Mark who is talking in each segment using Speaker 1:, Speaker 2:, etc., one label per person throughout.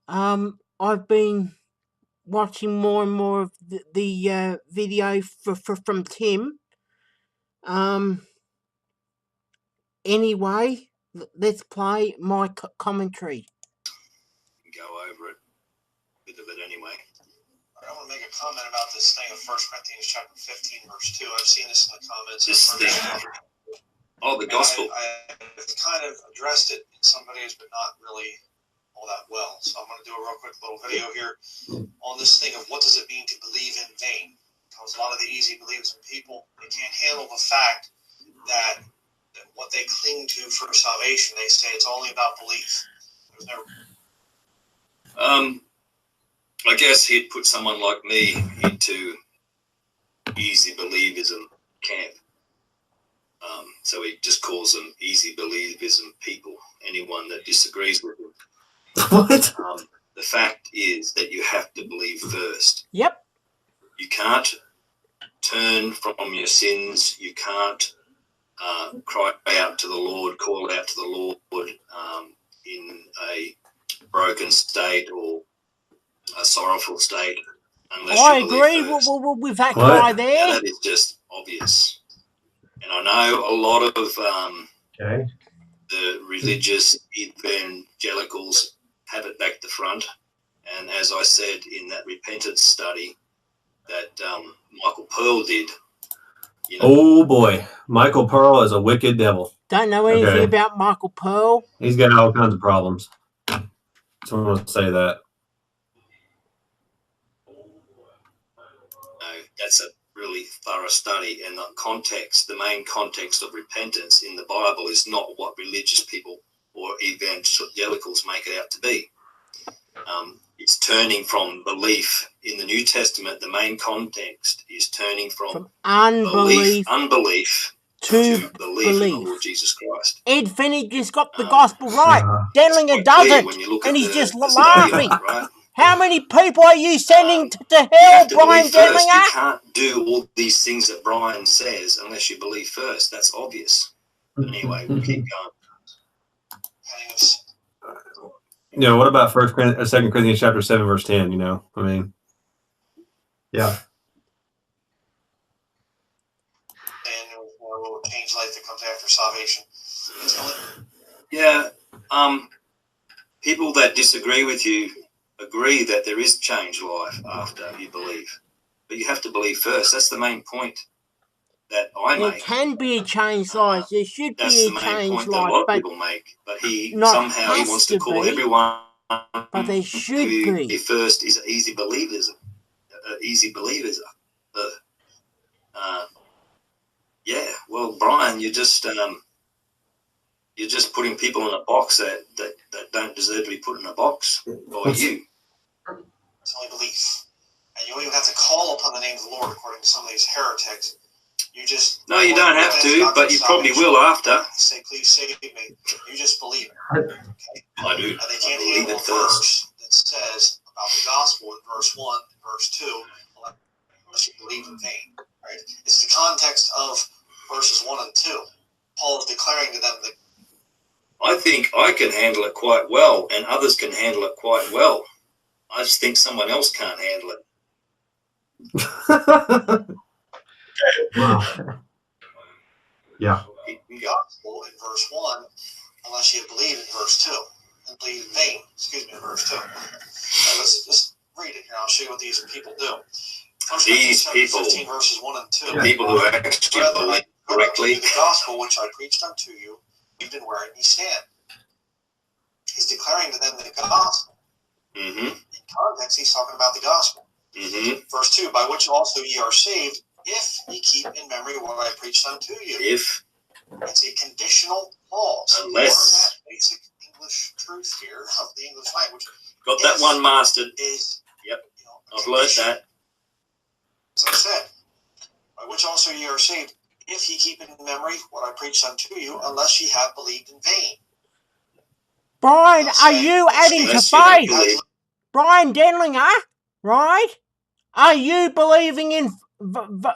Speaker 1: I've been watching more and more of the video from Tim. Anyway, let's play my commentary.
Speaker 2: Go over it, a bit of it anyway.
Speaker 3: I want to make a comment about this thing of 1 Corinthians chapter 15, verse 2. I've seen this in the comments.
Speaker 2: This thing. Oh, the gospel.
Speaker 3: I've kind of addressed it in some videos, but not really all that well. So I'm going to do a real quick little video here on this thing of what does it mean to believe in vain. Because a lot of the easy believers in people, they can't handle the fact that what they cling to for salvation, they say it's only about belief. There's never...
Speaker 2: I guess he'd put someone like me into easy believism camp. So he just calls them easy believism people, anyone that disagrees with him.
Speaker 4: What?
Speaker 2: The fact is that you have to believe first.
Speaker 1: Yep.
Speaker 2: You can't turn from your sins. You can't cry out to the Lord, call out to the Lord in a broken state or a sorrowful state. Unless
Speaker 1: I
Speaker 2: you
Speaker 1: agree with that guy there.
Speaker 2: Yeah, that is just obvious. And I know a lot of the religious evangelicals have it back to front. And as I said in that repentance study that Michael Pearl did. You know,
Speaker 4: oh boy, Michael Pearl is a wicked devil.
Speaker 1: Don't know anything about Michael Pearl.
Speaker 4: He's got all kinds of problems. So I want to say that.
Speaker 2: No, that's a really thorough study, and the main context of repentance in the Bible is not what religious people or evangelicals make it out to be. It's turning from belief in the New Testament. The main context is turning from unbelief to belief in the Lord Jesus Christ.
Speaker 1: Ed Finney just got the gospel right. Denlinger doesn't, and he's just laughing.
Speaker 2: Right?
Speaker 1: How many people are you sending to hell, Bryan Denlinger?
Speaker 2: You can't do all these things that Bryan says unless you believe first. That's obvious. But anyway, we'll keep going.
Speaker 4: You know, what about 2 Corinthians chapter 7, verse 10, you know? I mean, yeah.
Speaker 3: And will change life that comes after salvation.
Speaker 2: Yeah. People that disagree with you agree that there is changed life after you believe. But you have to believe first. That's the main point that I make.
Speaker 1: There can be a changed life. There should be a changed life. That's the main point that a lot of people make.
Speaker 2: But he wants to call everyone
Speaker 1: but there should be.
Speaker 2: First is easy believers. Easy believers. Yeah, well, Bryan, you're just putting people in a box that don't deserve to be put in a box by you.
Speaker 3: It's only belief. And you don't even have to call upon the name of the Lord according to some of these heretics.
Speaker 2: No, you don't have to, but you probably will after.
Speaker 3: Say, please save me. You just believe it. Okay?
Speaker 2: I do.
Speaker 3: And they can't handle a verse that says about the gospel in verse 1 and verse 2 unless you believe in vain. Right? It's the context of verses 1 and 2. Paul is declaring to them that
Speaker 2: I think I can handle it quite well, and others can handle it quite well. I just think someone else can't handle it.
Speaker 4: Wow. Yeah.
Speaker 3: The gospel in verse 1, unless you believe in verse 2, and believe in vain. In verse 2. Now let's just read it here. I'll show you what these people do.
Speaker 2: These people,
Speaker 3: 15 verses 1 and 2.
Speaker 2: People who actually believe correctly.
Speaker 3: The gospel which I preached unto you, believed in wherein ye stand. He's declaring to them the gospel.
Speaker 2: Mm-hmm.
Speaker 3: In context, he's talking about the gospel.
Speaker 2: Mm-hmm.
Speaker 3: Verse 2, by which also ye are saved, if ye keep in memory what I preached unto you.
Speaker 2: If.
Speaker 3: It's a conditional clause.
Speaker 2: Unless.
Speaker 3: Learn that basic English truth here of the English language.
Speaker 2: Got that one mastered.
Speaker 3: Yep.
Speaker 2: I've learned that.
Speaker 3: As I said, by which also ye are saved, if ye keep in memory what I preached unto you, unless ye have believed in vain.
Speaker 1: Bryan, are you adding to faith? Bryan Denlinger, right? Are you believing in vain?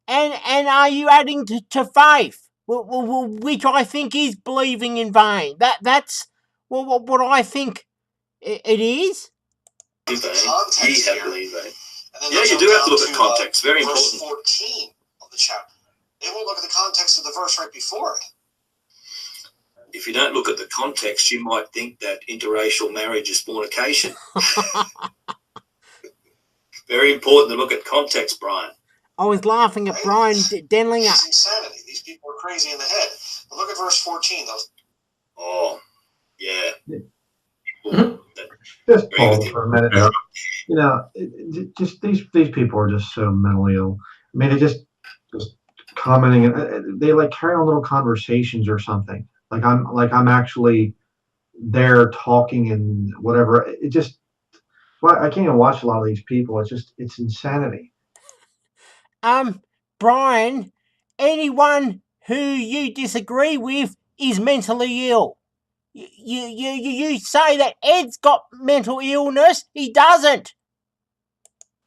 Speaker 1: And are you adding to faith? Which I think is believing in vain. That's Well, what I think it is.
Speaker 2: You have believed that.
Speaker 3: Yeah,
Speaker 2: you do have to look at context. Very
Speaker 3: verse
Speaker 2: important.
Speaker 3: 14 of the chapter. They won't look at the context of the verse right before it.
Speaker 2: If you don't look at the context, you might think that interracial marriage is fornication. Very important to look at context, Brian.
Speaker 1: I was laughing at Bryan Denlinger.
Speaker 3: It's insanity. These people are crazy in the head. But look at verse 14.
Speaker 2: Oh, yeah.
Speaker 5: Just pause for a minute. Yeah. You know, just these people are just so mentally ill. I mean, they just commenting. They like carry on little conversations or something. Like I'm actually there talking and whatever. It just, well, I can't even watch a lot of these people. It's insanity.
Speaker 1: Brian, anyone who you disagree with is mentally ill. You say that Ed's got mental illness. He doesn't.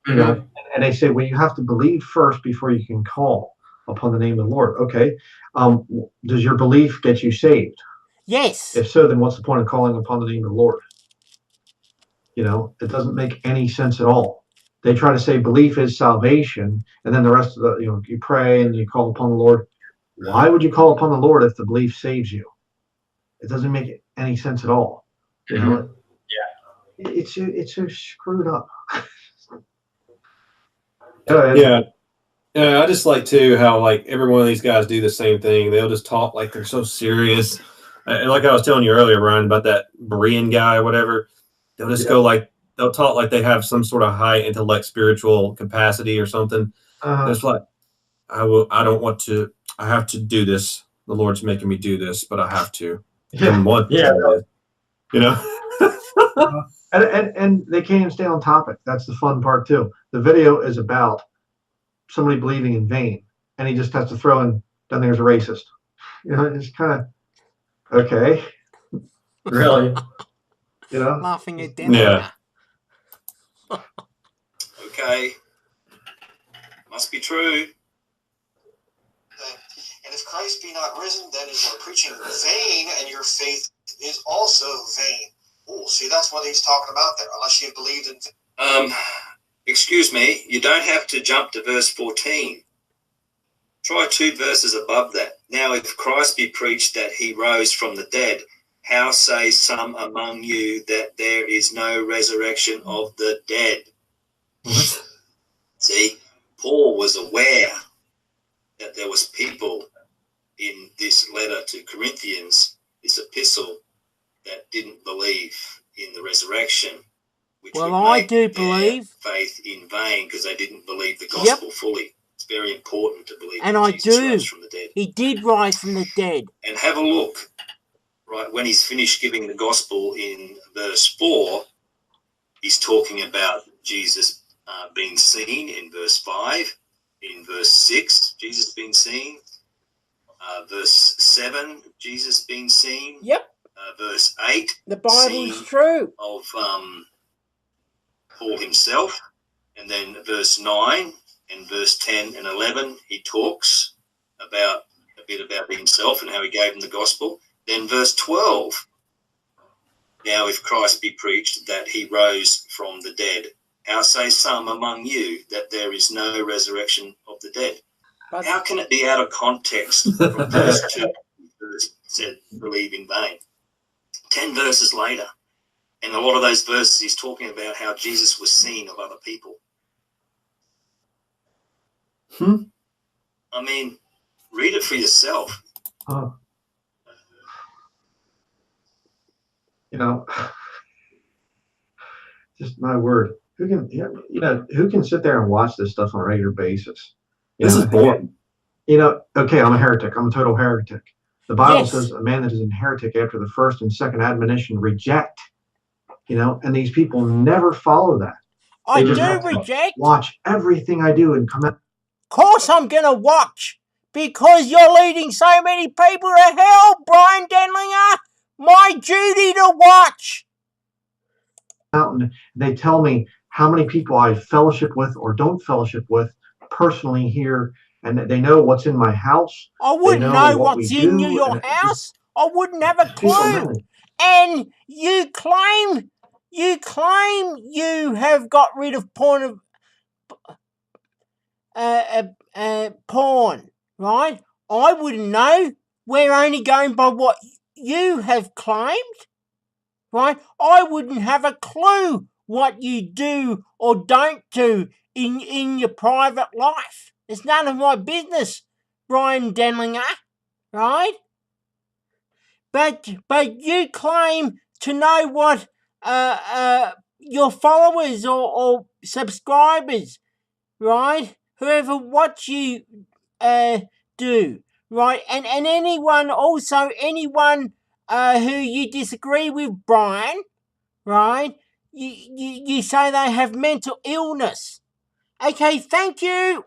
Speaker 5: You know, and they say, well, you have to believe first before you can call upon the name of the Lord. Okay. Does your belief get you saved?
Speaker 1: Yes.
Speaker 5: If so, then what's the point of calling upon the name of the Lord? You know, it doesn't make any sense at all. They try to say belief is salvation, and then the rest of the, you know, you pray and you call upon the Lord. Why would you call upon the Lord if the belief saves you? It doesn't make any sense at all. You know, it's so screwed up.
Speaker 4: Yeah. Yeah, I just like too how like every one of these guys do the same thing. They'll just talk like they're so serious. And like I was telling you earlier, Ryan, about that Bryan guy or whatever. They'll just go like they'll talk like they have some sort of high intellect, spiritual capacity or something. It's like I have to do this. The Lord's making me do this, but I have to. You know.
Speaker 5: And they can't even stay on topic. That's the fun part too. The video is about somebody believing in vain, and he just has to throw in Denlinger's a racist. You know, it's kind of okay. Really? You know,
Speaker 1: laughing at Denlinger.
Speaker 2: Yeah. Okay. Must be true.
Speaker 3: And if Christ be not risen, then is your preaching vain, and your faith is also vain. Oh, see, that's what he's talking about there. Unless you believed in.
Speaker 2: Excuse me. You don't have to jump to verse 14. Try 2 verses above that. Now, if Christ be preached that he rose from the dead, how say some among you that there is no resurrection of the dead?
Speaker 4: What?
Speaker 2: See, Paul was aware that there was people in this letter to Corinthians, this epistle, that didn't believe in the resurrection. Which
Speaker 1: well, I do believe
Speaker 2: faith in vain because they didn't believe the gospel fully. It's very important to believe
Speaker 1: and
Speaker 2: that
Speaker 1: I
Speaker 2: Jesus
Speaker 1: do.
Speaker 2: rose from the dead.
Speaker 1: He did rise from the dead.
Speaker 2: And have a look, right, when he's finished giving the gospel in verse 4, he's talking about Jesus being seen in verse 5. In verse 6, Jesus being seen. Verse 7, Jesus being seen.
Speaker 1: Yep.
Speaker 2: Verse 8,
Speaker 1: the Bible's true.
Speaker 2: Of Paul himself. And then verse 9 and verse 10 and 11, he talks about a bit about himself and how he gave him the gospel. Then verse 12, now if Christ be preached that he rose from the dead, how say some among you that there is no resurrection of the dead? But how can it be out of context from verse 2 said believe in vain? 10 verses later, and a lot of those verses he's talking about how Jesus was seen of other people. I mean, read it for yourself.
Speaker 5: You know, just my word. Who can sit there and watch this stuff on a regular basis?
Speaker 4: This is boring.
Speaker 5: You know, okay, I'm a heretic. I'm a total heretic. The Bible says a man that is a heretic after the first and second admonition reject. You know, and these people never follow that.
Speaker 1: I do reject.
Speaker 5: Watch everything I do and come out.
Speaker 1: Of course I'm going to watch because you're leading so many people to hell, Bryan Denlinger. My duty to watch.
Speaker 5: And they tell me how many people I fellowship with or don't fellowship with personally here, and they know what's in my house.
Speaker 1: I wouldn't know what's in your house. I wouldn't have a clue. And you claim you have got rid of porn, right? I wouldn't know. We're only going by what you have claimed, right? I wouldn't have a clue what you do or don't do in your private life. It's none of my business, Bryan Denlinger, right? But you claim to know what your followers or subscribers, right? Whoever watch you do, right? And anyone who you disagree with, Bryan, right? You say they have mental illness. Okay, thank you.